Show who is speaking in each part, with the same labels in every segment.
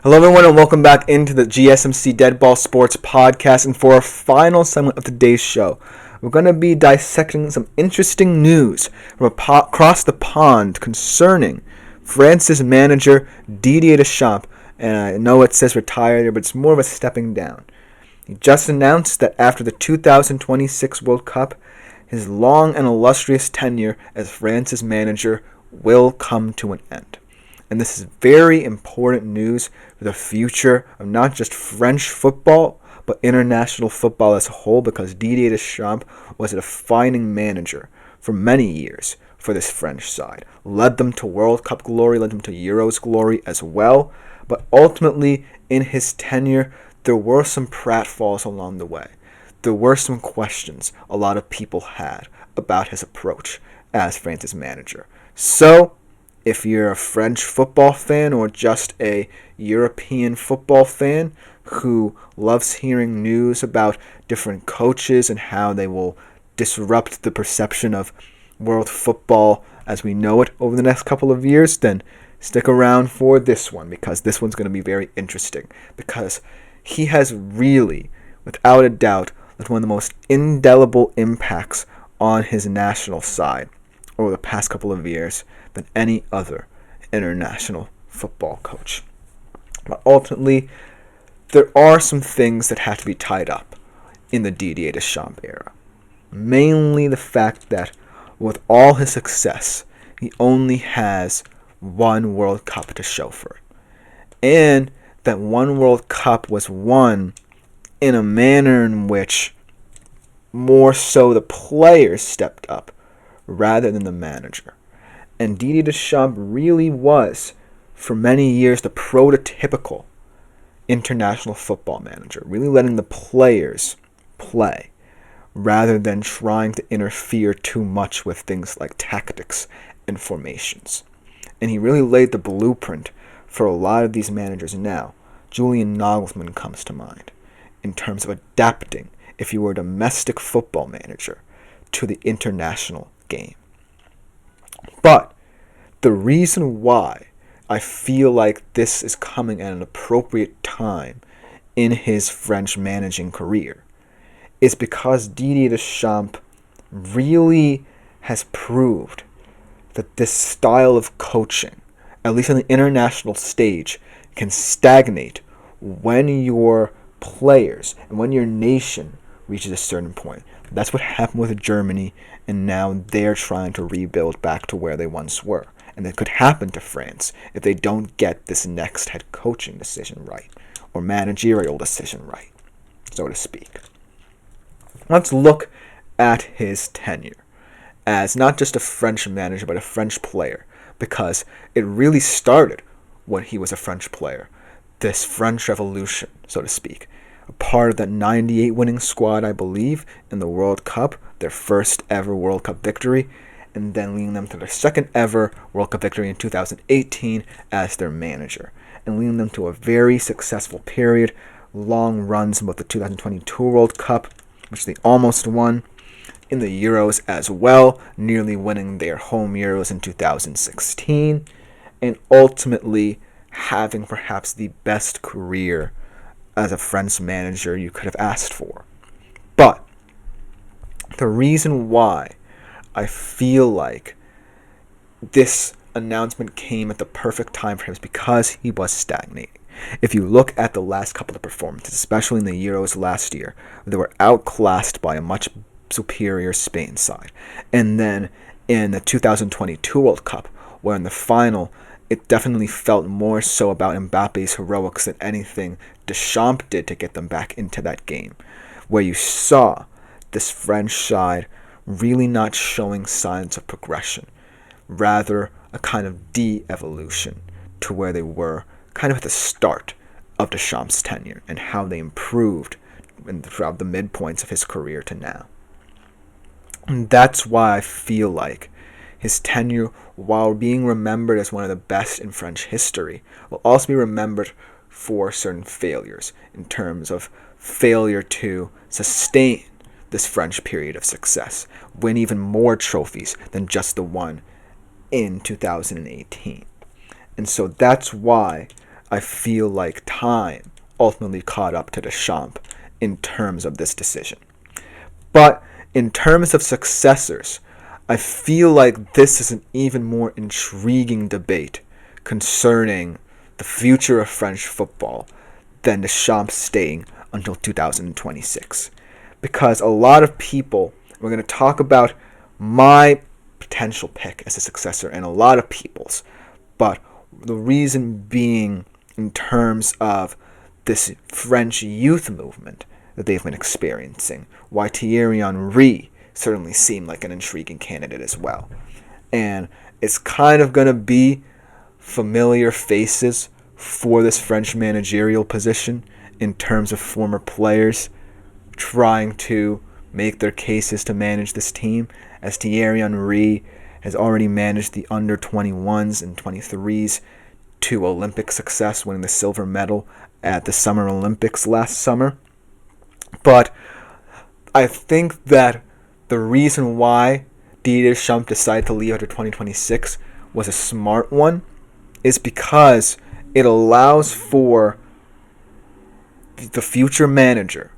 Speaker 1: Hello, everyone, and welcome back into the GSMC Dead Ball Sports Podcast. And for our final segment of today's show, we're going to be dissecting some interesting news from across the pond concerning France's manager, Didier Deschamps. And I know it says retired there, but it's more of a stepping down. He just announced that after the 2026 World Cup, his long and illustrious tenure as France's manager will come to an end. And this is very important news for the future of not just French football, but international football as a whole, because Didier Deschamps was a defining manager for many years for this French side. Led them to World Cup glory, led them to Euros glory as well. But ultimately, in his tenure, there were some pratfalls along the way. There were some questions a lot of people had about his approach as France's manager. So, if you're a French football fan or just a European football fan who loves hearing news about different coaches and how they will disrupt the perception of world football as we know it over the next couple of years, then stick around for this one, because this one's going to be very interesting, because he has really, without a doubt, left one of the most indelible impacts on his national side over the past couple of years than any other international football coach. But ultimately, there are some things that have to be tied up in the Didier Deschamps era. Mainly the fact that with all his success, he only has one World Cup to show for it. And that one World Cup was won in a manner in which more so the players stepped up rather than the manager. And Didier Deschamps really was, for many years, the prototypical international football manager, really letting the players play rather than trying to interfere too much with things like tactics and formations. And he really laid the blueprint for a lot of these managers now. Julian Nagelsmann comes to mind in terms of adapting, if you were a domestic football manager, to the international game. But the reason why I feel like this is coming at an appropriate time in his French managing career is because Didier Deschamps really has proved that this style of coaching, at least on the international stage, can stagnate when your players and when your nation reaches a certain point. That's what happened with Germany, and now they're trying to rebuild back to where they once were. And that could happen to France if they don't get this next head coaching decision right, or managerial decision right, so to speak. Let's look at his tenure as not just a French manager, but a French player, because it really started when he was a French player. This French Revolution, so to speak. A part of that 98 winning squad, I believe, in the World Cup, their first ever World Cup victory, and then leading them to their second ever World Cup victory in 2018 as their manager, and leading them to a very successful period, long runs in both the 2022 World Cup, which they almost won, in the Euros as well, nearly winning their home Euros in 2016, and ultimately having perhaps the best career as a French manager you could have asked for. But the reason why I feel like this announcement came at the perfect time for him is because he was stagnating. If you look at the last couple of performances, especially in the Euros last year, they were outclassed by a much superior Spain side. And then in the 2022 World Cup, where in the final, it definitely felt more so about Mbappe's heroics than anything Deschamps did to get them back into that game, where you saw this French side really not showing signs of progression, rather a kind of de-evolution to where they were kind of at the start of Deschamps' tenure and how they improved throughout the midpoints of his career to now. And that's why I feel like his tenure, while being remembered as one of the best in French history, will also be remembered for certain failures in terms of failure to sustain this French period of success, win even more trophies than just the one in 2018. And so that's why I feel like time ultimately caught up to Deschamps in terms of this decision. But in terms of successors, I feel like this is an even more intriguing debate concerning the future of French football than Deschamps staying until 2026. Because a lot of people, we're going to talk about my potential pick as a successor and a lot of people's, but the reason being in terms of this French youth movement that they've been experiencing, why Thierry Henry certainly seemed like an intriguing candidate as well. And it's kind of going to be familiar faces for this French managerial position in terms of former players trying to make their cases to manage this team, as Thierry Henry has already managed the under-21s and 23s to Olympic success, winning the silver medal at the Summer Olympics last summer. But I think that the reason why Didier Deschamps decided to leave after 2026 was a smart one, is because it allows for the future manager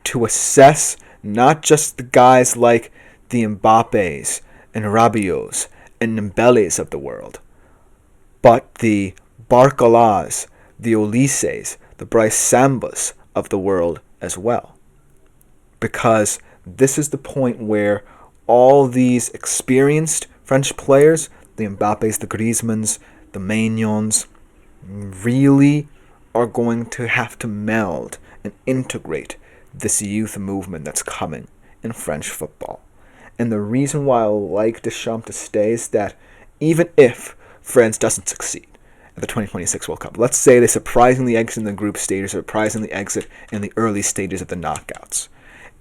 Speaker 1: to assess not just the guys like the Mbappés and Rabiots and Dembélés of the world, but the Barcolas, the Ulisses, the Bryce Sambas of the world as well. Because this is the point where all these experienced French players, the Mbappés, the Griezmanns, the Maignons, really are going to have to meld and integrate this youth movement that's coming in French football. And the reason why I like Deschamps to stay is that even if France doesn't succeed at the 2026 World Cup, let's say they surprisingly exit in the group stage or surprisingly exit in the early stages of the knockouts,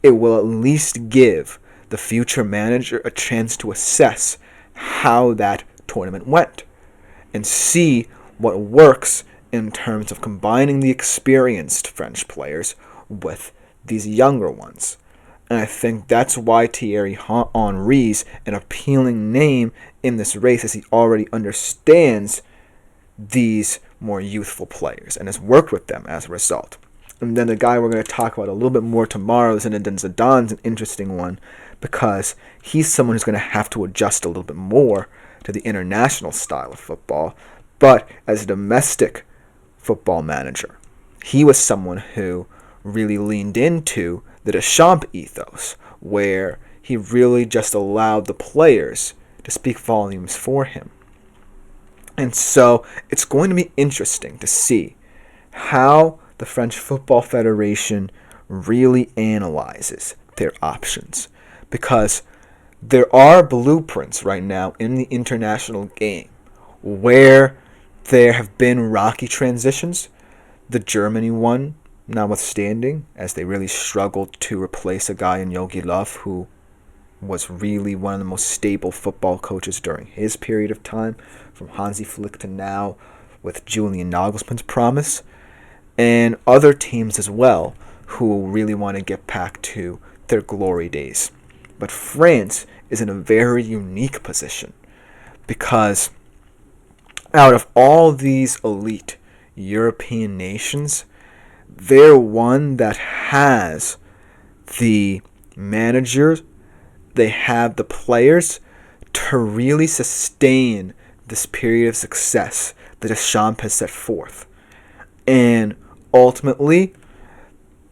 Speaker 1: it will at least give the future manager a chance to assess how that tournament went and see what works in terms of combining the experienced French players with these younger ones. And I think that's why Thierry Henry's an appealing name in this race, as he already understands these more youthful players and has worked with them as a result. And then the guy we're going to talk about a little bit more tomorrow, Zinedine Zidane's an interesting one, because he's someone who's going to have to adjust a little bit more to the international style of football. But as a domestic football manager, he was someone who really leaned into the Deschamps ethos, where he really just allowed the players to speak volumes for him. And so it's going to be interesting to see how the French Football Federation really analyzes their options, because there are blueprints right now in the international game where there have been rocky transitions. The Germany one notwithstanding, as they really struggled to replace a guy in Jogi Löw who was really one of the most stable football coaches during his period of time, from Hansi Flick to now with Julian Nagelsmann's promise, and other teams as well who really want to get back to their glory days. But France is in a very unique position, because out of all these elite European nations, they're one that has the managers, they have the players to really sustain this period of success that Deschamps has set forth. And ultimately,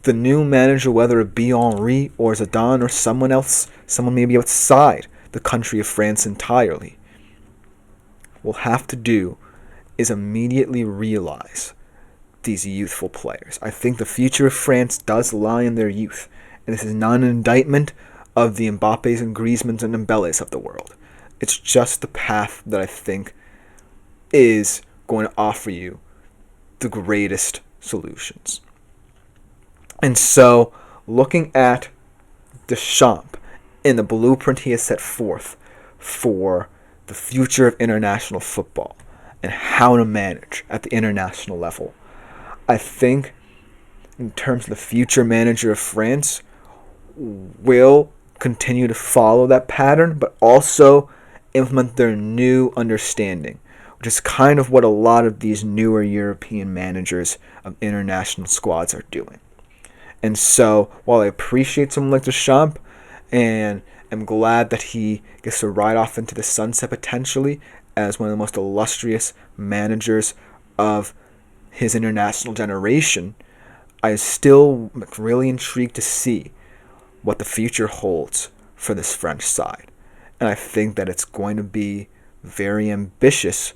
Speaker 1: the new manager, whether it be Henry or Zidane or someone else, someone maybe outside the country of France entirely, will have to do is immediately realize these youthful players. I think the future of France does lie in their youth, and this is not an indictment of the Mbappés and Griezmanns and Dembélés of the world. It's just the path that I think is going to offer you the greatest solutions. And so, looking at Deschamps and the blueprint he has set forth for the future of international football and how to manage at the international level, I think in terms of the future manager of France will continue to follow that pattern, but also implement their new understanding, which is kind of what a lot of these newer European managers of international squads are doing. And so, while I appreciate someone like Deschamps and am glad that he gets to ride off into the sunset potentially as one of the most illustrious managers of his international generation, I still am really intrigued to see what the future holds for this French side. And I think that it's going to be very ambitious,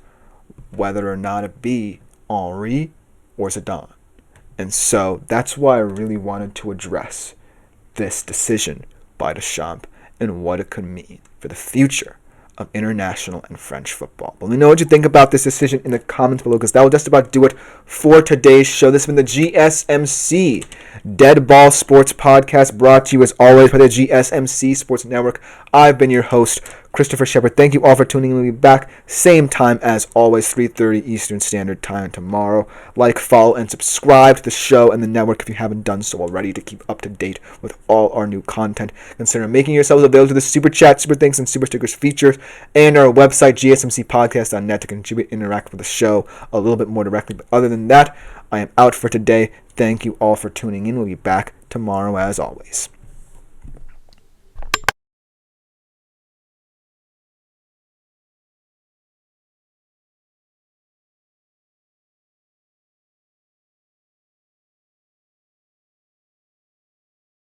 Speaker 1: whether or not it be Henry or Zidane. And so that's why I really wanted to address this decision by Deschamps and what it could mean for the future of international and French football. Let me know what you think about this decision in the comments below, because that will just about do it for today's show. This has been the GSMC Dead Ball Sports Podcast, brought to you as always by the GSMC Sports Network. I've been your host, Christopher Shepard. Thank you all for tuning in. We'll be back same time as always, 3:30 Eastern Standard Time tomorrow. Like, follow, and subscribe to the show and the network if you haven't done so already to keep up to date with all our new content. Consider making yourselves available to the Super Chat, Super Thanks, and Super Stickers features, and our website, gsmcpodcast.net, to contribute and interact with the show a little bit more directly. But other than that, I am out for today. Thank you all for tuning in. We'll be back tomorrow as always.